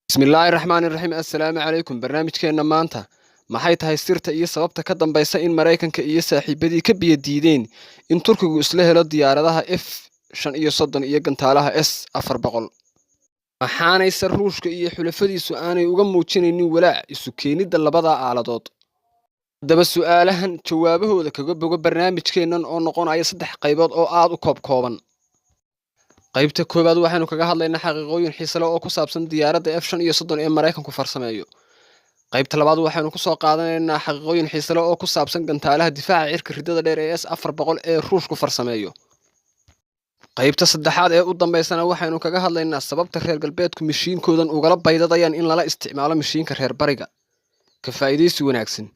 bismillaahi raxmaani raxiim assalaamu calaykum barnaamijkeenna maanta maxay tahay sirta iyo sababta ka dambaysa in maraykanka iyo saaxiibadii ka biyo diideen in turkigu isla helo diyaaradaha F-35 iyo gantaalaha S-400 maxaanayse ruushka iyo xulafadiisu aanay uga muujinaynin walaac isu keenidda labada aaladood haddaba su'aalahan jawaabahooda kaga bogo barnaamijkeennan oo noqonaya 3 qaybood oo aad u kooban qaybta koowaad waxaanu kaga hadlaynaa xaqiiqooyin xiiso leh oo ku saabsan diyaaradda F-35 ee Mareykanku farsameeyo. qaybta labaad waxaanu ku soo qaadanaynaa xaqiiqooyin xiiso leh oo ku saabsan gantaalaha difaaca cirka ridada dheer ee S-400 ee Ruushku farsameeyo. qaybta saddexaad ee u dambeysana waxaanu kaga hadlaynaa sababta reer galbeedku mishiinkoodan ugala baydadayaan in lala isticmaalo mishiinka reer bariga. Ka faa'iideysi wanaagsan.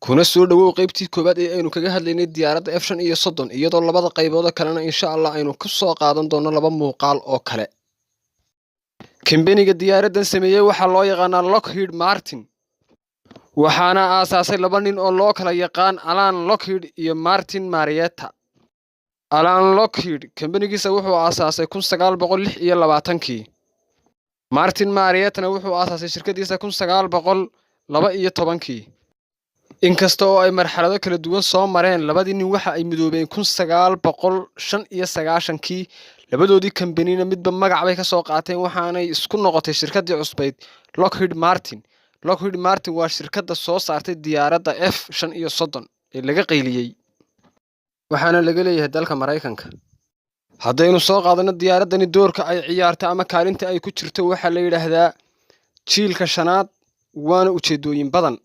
kuna soo dhawow qaybtii koobaad ee aynu kaga hadlaynay diyaaradda F-35 iyadoo labada qaybood kalena insha Allah aynu ku soo qaadan doono laba muuqaal oo kale. Kambaniga diyaaraddan sameeyay waxaa loo yaqaanaa Lockheed Martin waxaana aasaasay laba nin oo loo kala yaqaan Alan Lockheed iyo Martin Marietta. Alan Lockheed kambanigiisa wuxuu aasaasay 1926 Martin Marietta wuxuu aasaasay shirkadiisa 1912 inkasta oo ay marxalado kala duwan soo mareen labadii nin waxa ay midoobeen 1995 labadoodii kambanina midba magac bay ka soo qaateen waxaanay isku noqotay shirkadii cusbayd Lockheed Martin. Lockheed Martin waa shirkadda soo saartay diyaaradda F-35 ee laga qayliyay waxaana laga leeyahay dalka Mareykanka. haddaynu soo qaadano diyaaraddani doorka ay ciyaarto ama kaalinta ay ku jirto waxa la yiraahdaa jiilka shanaad waana ujeedooyin badan.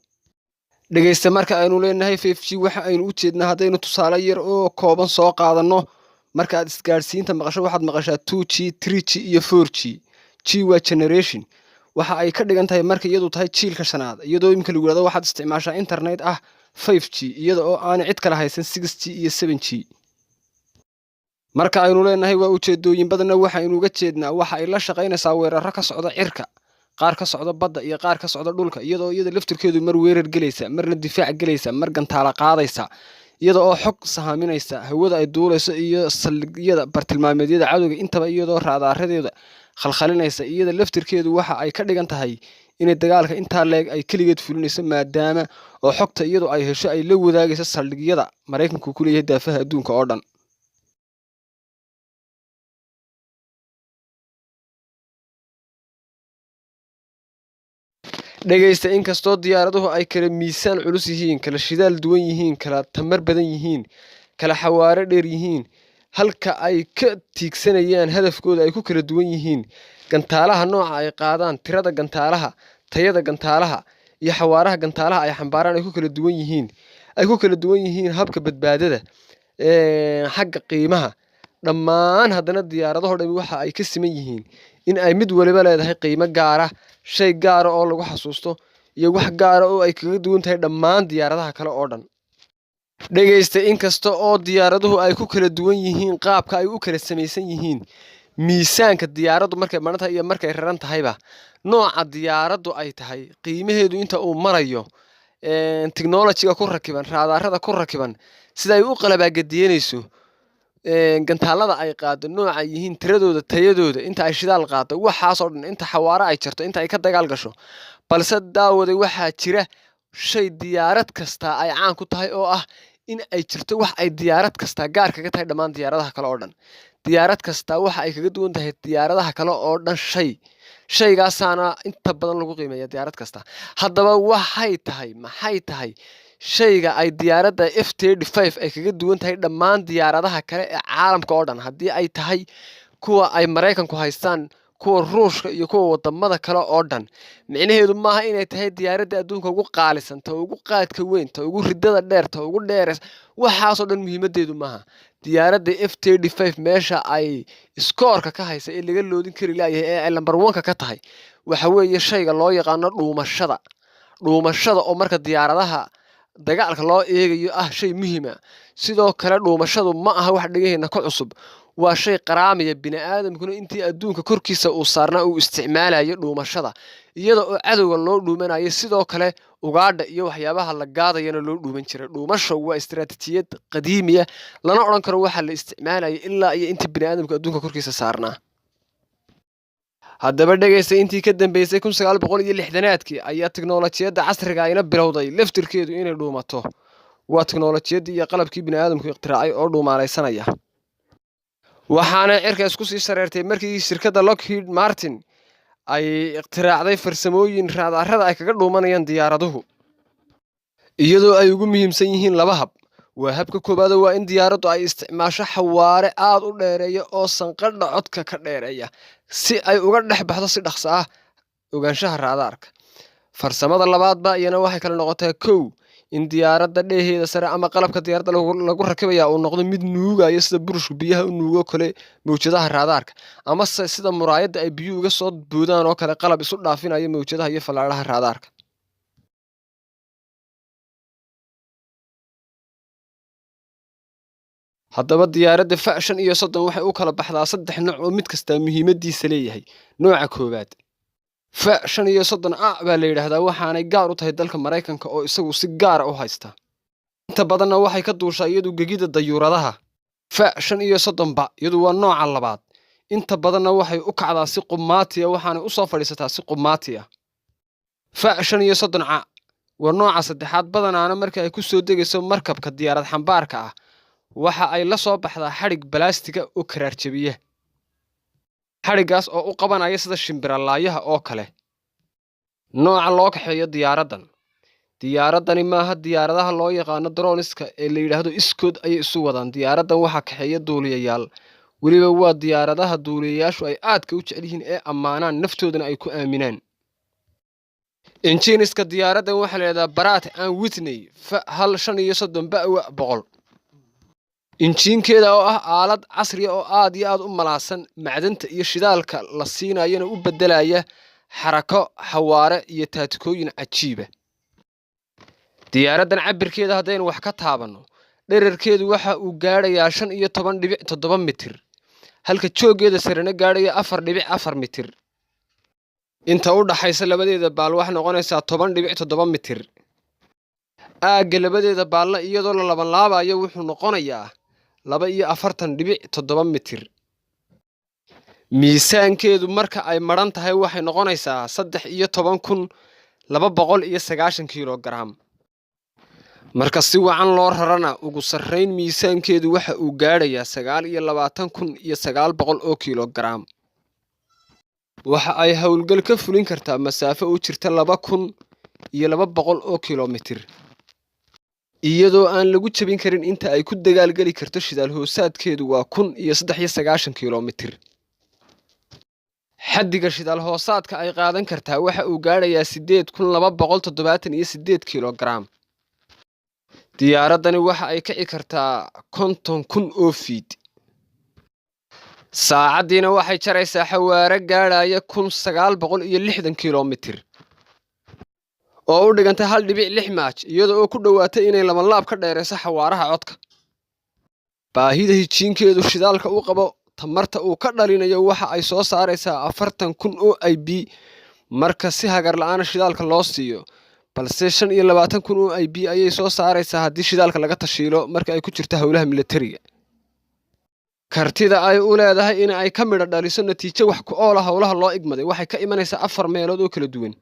dhageysta marka aynu leenahay 5G waxa aynu u jeednaa haddaynu tusaale yar oo kooban soo qaadano marka aad isgaarsiinta maqasho waxaad maqashaa 2G 3G iyo 4G. G waa generation waxa ay ka dhigan tahay marka iyadu tahay jiilka shanaad iyadoo imka lagu yiraahdo waxaad isticmaashaa internet ah 5G iyada oo aan cid kala haysan 6G iyo 7G. marka aynu leenahay waa ujeedooyin badanna waxa aynu uga jeednaa waxa ay la shaqaynaysaa weerarro ka socda cirka qaar ka socda badda iyo qaar ka socda dhulka iyadoo iyada laftirkeedu mar weerar galaysa marna difaac galaysa mar gantaala qaadaysa iyada oo xog sahaaminaysa hawada ay duulayso iyo saldhigyada bartilmaameedyada cadowga intaba iyadoo raadaaradeeda khalkhalinaysa iyada laftirkeedu waxa ay ka dhigan tahay inay dagaalka intaa leeg ay kaligeed fulinayso maadaama oo xogta iyadu ay hesho ay la wadaagayso saldhigyada Mareykanku ku leeyahay daafaha adduunka oo dhan. dhageysta inkastoo diyaaraduhu ay kala miisaan culus yihiin kala shidaal duwan yihiin kala tamar badan yihiin kala xawaare dheer yihiin halka ay ka tiigsanayaan hadafkooda ay ku kala duwan yihiin gantaalaha nooca ay qaadaan tirada gantaalaha tayada gantaalaha iyo xawaaraha gantaalaha ay xambaaraan ay ku kala duwan yihiin habka badbaadada xagga qiimaha dhammaan haddana diyaaradaha dhan waxa ay ka siman yihiin in ay mid waliba leedahay qiimo gaar ah shay gaar ah oo lagu xasuusto iyo wax gaar ah oo ay kaga duwan tahay dhammaan diyaaradaha kale oo dhan. dhageysta inkasta oo diyaaraduhu ay ku kala duwan yihiin qaabka ay u kala samaysan yihiin miisaanka diyaaraddu markay maran tahay iyo markay raran tahayba nooca diyaaraddu ay tahay qiimaheedu inta uu marayo technology-ga ku rakiban raadaarada ku rakiban sida ay u qalabaagadeenayso gantaalada ay qaado nooca yihiin tiradooda tayadooda inta ay shidaal qaado waxaas oo dhan inta xawaare ay jarto inta ay ka dagaal gasho balse daawaday waxaa jira shay diyaarad kasta ay caan ku tahay oo ah in ay jirto wax ay diyaarad kasta gaar kaga tahay dhammaan diyaaradaha kale oo dhan. diyaarad kasta waxa ay kaga duwan tahay diyaaradaha kale oo dhan shaygaasaana inta badan lagu qiimeeyaa diyaarad kasta. haddaba maxay tahay shayga ay diyaaradda F-35 ay kaga duwan tahay dhammaan diyaaradaha kale ee caalamka oo dhan haddii ay tahay kuwa ay Mareykanku haystaan kuwa Ruushka iyo kuwa wadamada kale oo dhan micnaheedu maaha inay tahay diyaaradda adduunka ugu qaalisan ta ugu qaadka weyn ta ugu ridada dheer ta ugu dheeres waxaas oo dhan muhiimadeedu maaha. diyaaradda F-35 meesha ay iskoorka ka haysa ee laga loodin kari laayahay ee ay number 1 ka tahay waxa weeye shayga loo yaqaan dhuumashada oo marka diyaaradaha dagaalka loo eegayo ah shay muhiim ah sidoo kale dhuumashadu ma aha wax dhagaheena ka cusub waa shay qaraamiya bini'aadamkuna intii adduunka korkiisa uu saarnaa uu isticmaalayo dhuumashada iyada oo cadowga loo dhuumanayo sidoo kale ugaadha iyo waxyaabaha la gaadayana loo dhuuman jiray. dhuumasho waa istiraatiijiyad qadiimiya lana odhan karo waxa la isticmaalayo ilaa iyo intii bini'aadamku adduunka korkiisa saarnaa. haddaba dhegaysta intii ka dambeysay 1960aadkii ayaa tiknoolajiyadda casriga ayna bilowday laftirkeedu inay dhuumato waa tiknoolajiyadii iyo qalabkii bini'aadamku iqtiraacay oo dhuumaalaysanaya waxaana cirka isku sii shareertay markii shirkadda Lockheed Martin ay iqtiraacday farsamooyin raadarada ay kaga dhuumanayaan diyaaraduhu iyadoo ay ugu muhiimsan yihiin laba hab waa habka koobaad waa in diyaaraddu ay isticmaasho xawaare aad u dheereeya oo sanqadha codka ka dheereeya si ay uga dhex baxdo si dhaqso ah ogaanshaha raadarka farsamada labaadba iyana waxay kala noqotay kow in diyaaradda dheeheeda sare ama qalabka diyaaradda lagu rakibaya uu noqdo mid nuugaya sida burushka biyaha u nuugo kale mawjadaha raadarka ama sida muraayadda ay biyuhu uga soo boodaan oo kale qalab isu dhaafinaya mawjadaha iyo fallaadhaha raadarka haddaba diyaaradda F-5 waxay u kala baxdaa 3 nooc oo mid kasta muhiimadiisa leeyahay nooca koowaad F-5 baa la yiraahdaa waxaanay gaar u tahay dalka Mareykanka oo isagu si gaar ah u haysta inta badanna waxay ka duushaa iyadu gegida dayuuradaha F-5 iyadu waa nooca labaad inta badanna waxay u kacdaa si qumaati ah waxaanay u soo fadhiisataa si qumaati ah F-5 waa nooca saddexaad badanaana marka ay ku soo degayso markabka diyaarad xambaarka ah waxa ay la soo baxdaa xarig balaastiga oo karaar jabiya xarigaas oo u qabanaya sida shimbiralaayaha oo kale nooca loo kaxeeyo diyaaradani maaha diyaaradaha loo yaqaan droniska ee la yiraahdo iskood ay isu wadaan diyaaraddan waxa kaxeeya duuliyayaal waliba waa diyaaradaha duuliyayaashu ay aadka u jecel yihiin ee ammaanaan naftoodana ay ku aaminaan injiiniska diyaaraddan waxa la yiraahdaa Pratt & Whitney F-150 injiinkeeda oo ah aalad casri ah oo aad iyo aad u malaasan macdanta iyo shidaalka la siinayana u bedelaya xarako xawaare iyo taatikooyin cajiiba diyaaraddan cabirkeeda hadaynu wax ka taabano dhererkeedu waxa uu gaarayaa 15.7 mitir halka joogeeda sarena gaaraya 4.4 mitir inta u dhaxaysa labadeeda baal wax noqonaysa 10.7 mitir aaga labadeeda baalna iyadoo la laban laabayo wuxuu noqonayaa 2.47 mitir miisaankeedu marka ay maran tahay waxay noqonaysaa 13,290 kilogram marka si wacan loo rarana ugu sarreyn miisaankeedu waxa uu gaarayaa 29,900 oo kilogram waxa ay hawlgal ka fulin kartaa masaafo u jirta 2,200 oo kilomitir iyadoo aan lagu jabin karin inta ay ku dagaalgali karto shidaal hoosaadkeedu waa 1,093 kilomitir xaddiga shidaal hoosaadka ay qaadan kartaa waxa uu gaarayaa 8,278 kilogram diyaaradani waxa ay kici kartaa 50,000 oo feet saacadiina waxay jaraysaa xawaare gaaraya 1,960 kilomitir oo u dhigantay 1.6 maach iyadoo ku dhawaatay inay laban laab ka dheereyso xawaaraha codka baahida hijiinkeedu shidaalka uu qabo tamarta uu ka dhalinayo waxa ay soo saaraysaa 40,000 oo IB marka si hagar la'aan shidaalka loo siiyo balse 25,000 oo IB ayay soo saaraysaa haddii shidaalka laga tashiilo marka ay ku jirto hawlaha militariga kartida ay u leedahay in ay ka midho dhaliso natiijo wax ku ool ah hawlaha loo igmaday waxay ka imanaysaa 4 meelood oo kala duwan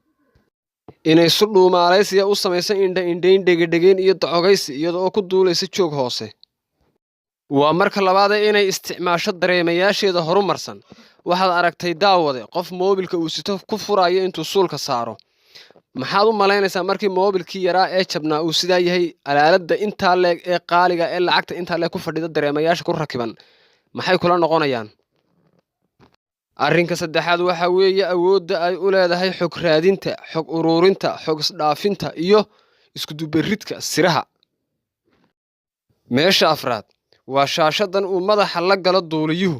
inay su dhuumaalaysiya u samaysan indhayn dhegedhegeen iyo docogaysi iyadoo ku duulaysa joog hoose waa marka labaad inay isticmaasho dareemayaasheeda horumarsan waxaad aragtay daawade qof moobilka uu sito ku furayo intuu suulka saaro maxaad u malaynaysaa markii moobilkii yaraa ee jabnaa uu sidaa yahay alaaladda intaa leeg ee qaaliga ee lacagta intaa leeg ku fadhida dareemayaasha ku rakiban maxay kula noqonayaan arrinka saddexaad waxa weeye awoodda ay u leedahay xog raadinta xog ururinta xog isdhaafinta iyo isku dubaridka siraha meesha afraad waa shaashadan uu madaxa la galo duuliyuhu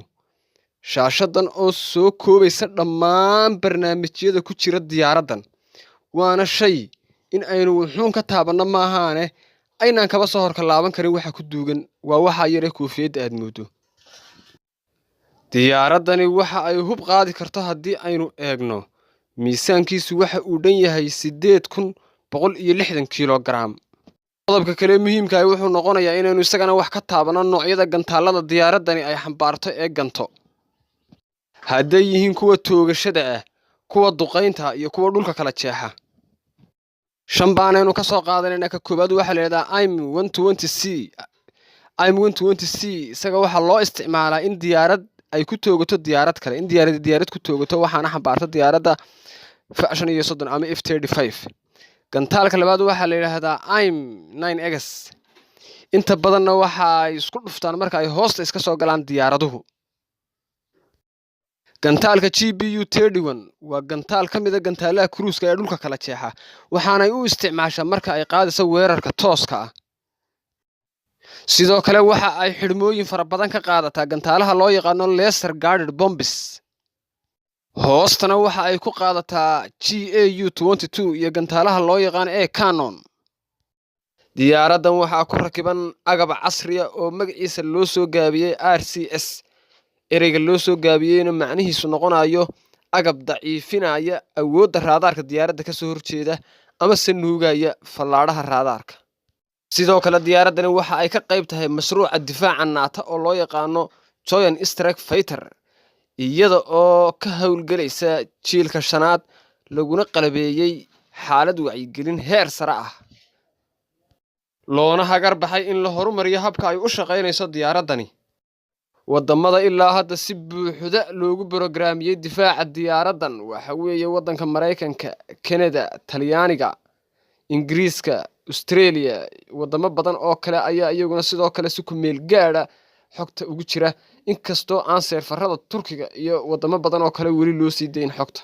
shaashadan oo soo koobaysa dhammaan barnaamijyada ku jira diyaaraddan waana shay in aynu wuxuun ka taabanno maahaane aynaan kaba soo horka laaban karin waxa ku duugan waa waxa yare koofiyadda aad moodo diyaaradani waxa ay hub qaadi karto haddii aynu eegno miisaankiisu waxa uu dhan yahay 8,160 kilogram qodobka kale muhiimka ah wuxuu noqonayaa inaynu isagana wax ka taabano noocyada gantaalada diyaaradani ay xambaarto ee ganto hadday yihiin kuwa toogashada ah, kuwa duqaynta iyo kuwa dhulka kala jeexa. shan baanaynu ka soo qaadanayna. ka koobaad waxaa la yidhahdaa im120c isaga waxaa loo isticmaalaa in diyaarad ay ku toogato diyaarad kale, in diyaarad ku toogato waxaana xambaarta diyaaradda F-35 ama F-35. gantaalka labaad waxaa la yidhaahdaa im9x inta badanna waxa ay isku dhuftaan marka ay hoosta iska soo galaan diyaaraduhu. gantaalka GBU-31 waa gantaal ka mid ah gantaalaha kruuska ee dhulka kala jeexa, waxaanay u isticmaashaa marka ay qaadayso weerarka tooska ah. sidoo kale waxa ay xidhmooyin fara badan ka qaadataa gantaalaha loo yaqaano laser guided bombs. hoostana waxa ay ku qaadataa GAU-22 iyo gantaalaha loo yaqaano cannon. diyaaraddan waxaa ku rakiban agab casriya oo magaciisa loo soo gaabiyey RCS. ereyga loo soo gaabiyeyna macnihiisu noqonayo agab daciifinaya awoodda raadaarka diyaaradda ka soo horjeeda ama se nuugaya fallaadhaha raadaarka. sidoo kale diyaaraddani waxa ay ka qayb tahay mashruuca difaaca naata oo loo yaqaano Joint Strike Fighter, iyada oo ka howlgelaysa jiilka 5aad laguna qalabeeyey xaalad wacyigelin heer sare ah, loona hagar baxay in la horumariyo habka ay u shaqaynayso diyaaraddani. wadamada ilaa hadda si buuxda loogu borograamiyey difaaca diyaaraddan waxa weeye waddanka Mareykanka, Canada, Talyaaniga, Ingiriiska, Australia, wadamo badan oo kale ayaa iyaguna sidoo kale si ku meel gaadha xogta ugu jira, inkastoo aan seerfarada Turkiga iyo wadamo badan oo kale weli loo sii dayn xogta.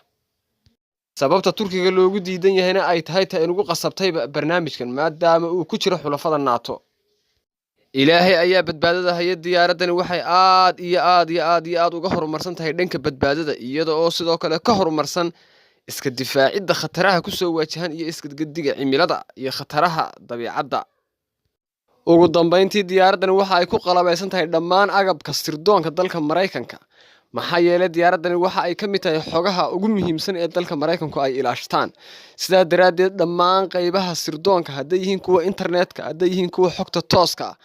sababta Turkiga loogu diidan yahayna ay tahay inugu qasabtay barnaamijkan maadaama uu ku jiro xulafada NATO. ilaahay ayaa badbaadada haya. diyaaraddani waxay aad uga horumarsan tahay dhanka badbaadada, iyada oo sidoo kale ka horumarsan iska difaacidda khataraha ku soo waajahan iyo iska gediga cimilada iyo khataraha dabiicadda. ugu dambeyntii diyaaraddani waxa ay ku qalabaysan tahay dhammaan agabka sirdoonka dalka Mareykanka, maxaa yeelay diyaaraddani waxa ay ka mid tahay xogaha ugu muhiimsan ee dalka Mareykanku ay ilaashtaan. sidaa daraaddeed dhammaan qaybaha sirdoonka, hadday yihiin kuwa internetka, hadday yihiin kuwa xogta tooska ah,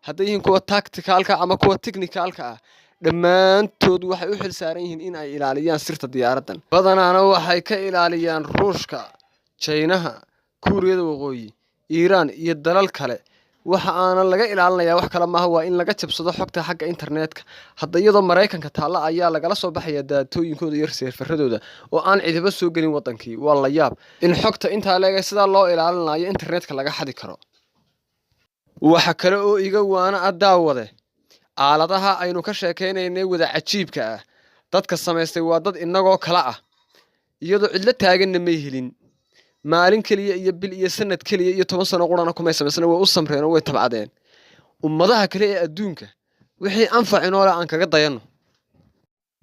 hadday yihiin kuwa tacticalka ama kuwa technicalka ah, dhammaantood waxay u xilsaaran yihiin in ay ilaaliyaan sirta diyaaraddan. badanaana waxay ka ilaaliyaan Ruushka, Chinaha, Kuuriyada Waqooyi, Iiraan iyo dalal kale. waxa aanan laga ilaalinayaa wax kale maaha waa in laga jabsado xogta xagga internetka. hadda iyadoo Mareykanka taalla ayaa lagala soo baxaya daatooyinkooda iyo seerfaradooda oo aan cidiba soo gelin waddankii. waa la yaab in xogta intaa leeg sidaa loo ilaalinayo internetka laga xadi karo. waxa kale oo iga waana daawade aaladaha aynu ka sheekaynaynay wada cajiibka ah, dadka samaystay waa dad inagoo kala ah, iyadoo cidla taaganna may helin. maalin kaliya iyo bil iyo sanad kaliya iyo 10 sano qurana kuma samaysana way u samreen oo way tabcadeen. ummadaha kale ee adduunka wixii anfacinoola aan kaga dayano.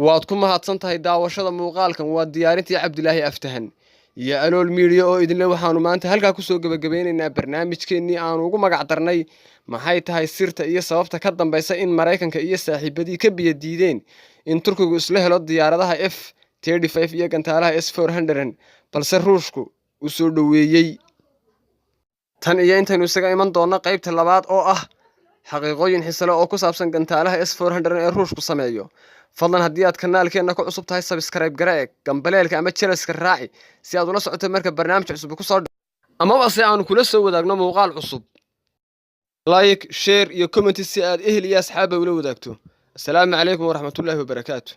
waad ku mahadsan tahay daawashada muuqaalkan. waa diyaarintii Cabdilaahi Aftahan iyo Alool Media oo idinle waxaanu maanta halkaa ku soo gabagabeynaynaa barnaamijkeennii aanu ugu magac darnay maxay tahay sirta iyo sababta ka dambaysa in Mareykanka iyo saaxiibadii ka biyo diideen in Turkigu isla helo diyaaradaha F-35 iyo gantaalaha S-400 balse Ruushku u soo dhaweeyay. tan iyo intaynu isaga iman doona qaybta labaad oo ah xaqiiqooyin xisale oo ku saabsan gantaalaha S-400 ee Ruushku sameeyo. fadlan haddii aad kanaalkeena ku cusub tahay subscribe garee, gambaleelka ama jalaska raaci si aad ula socoto marka barnaamij cusub ku soo dhaco amaba si aan kula soo wadaagno muuqaal cusub. like, share iyo comment si aad ehel iyo asxaab ula wadaagto. assalaamu calaykum waraxmatullaahi wabarakaatuh.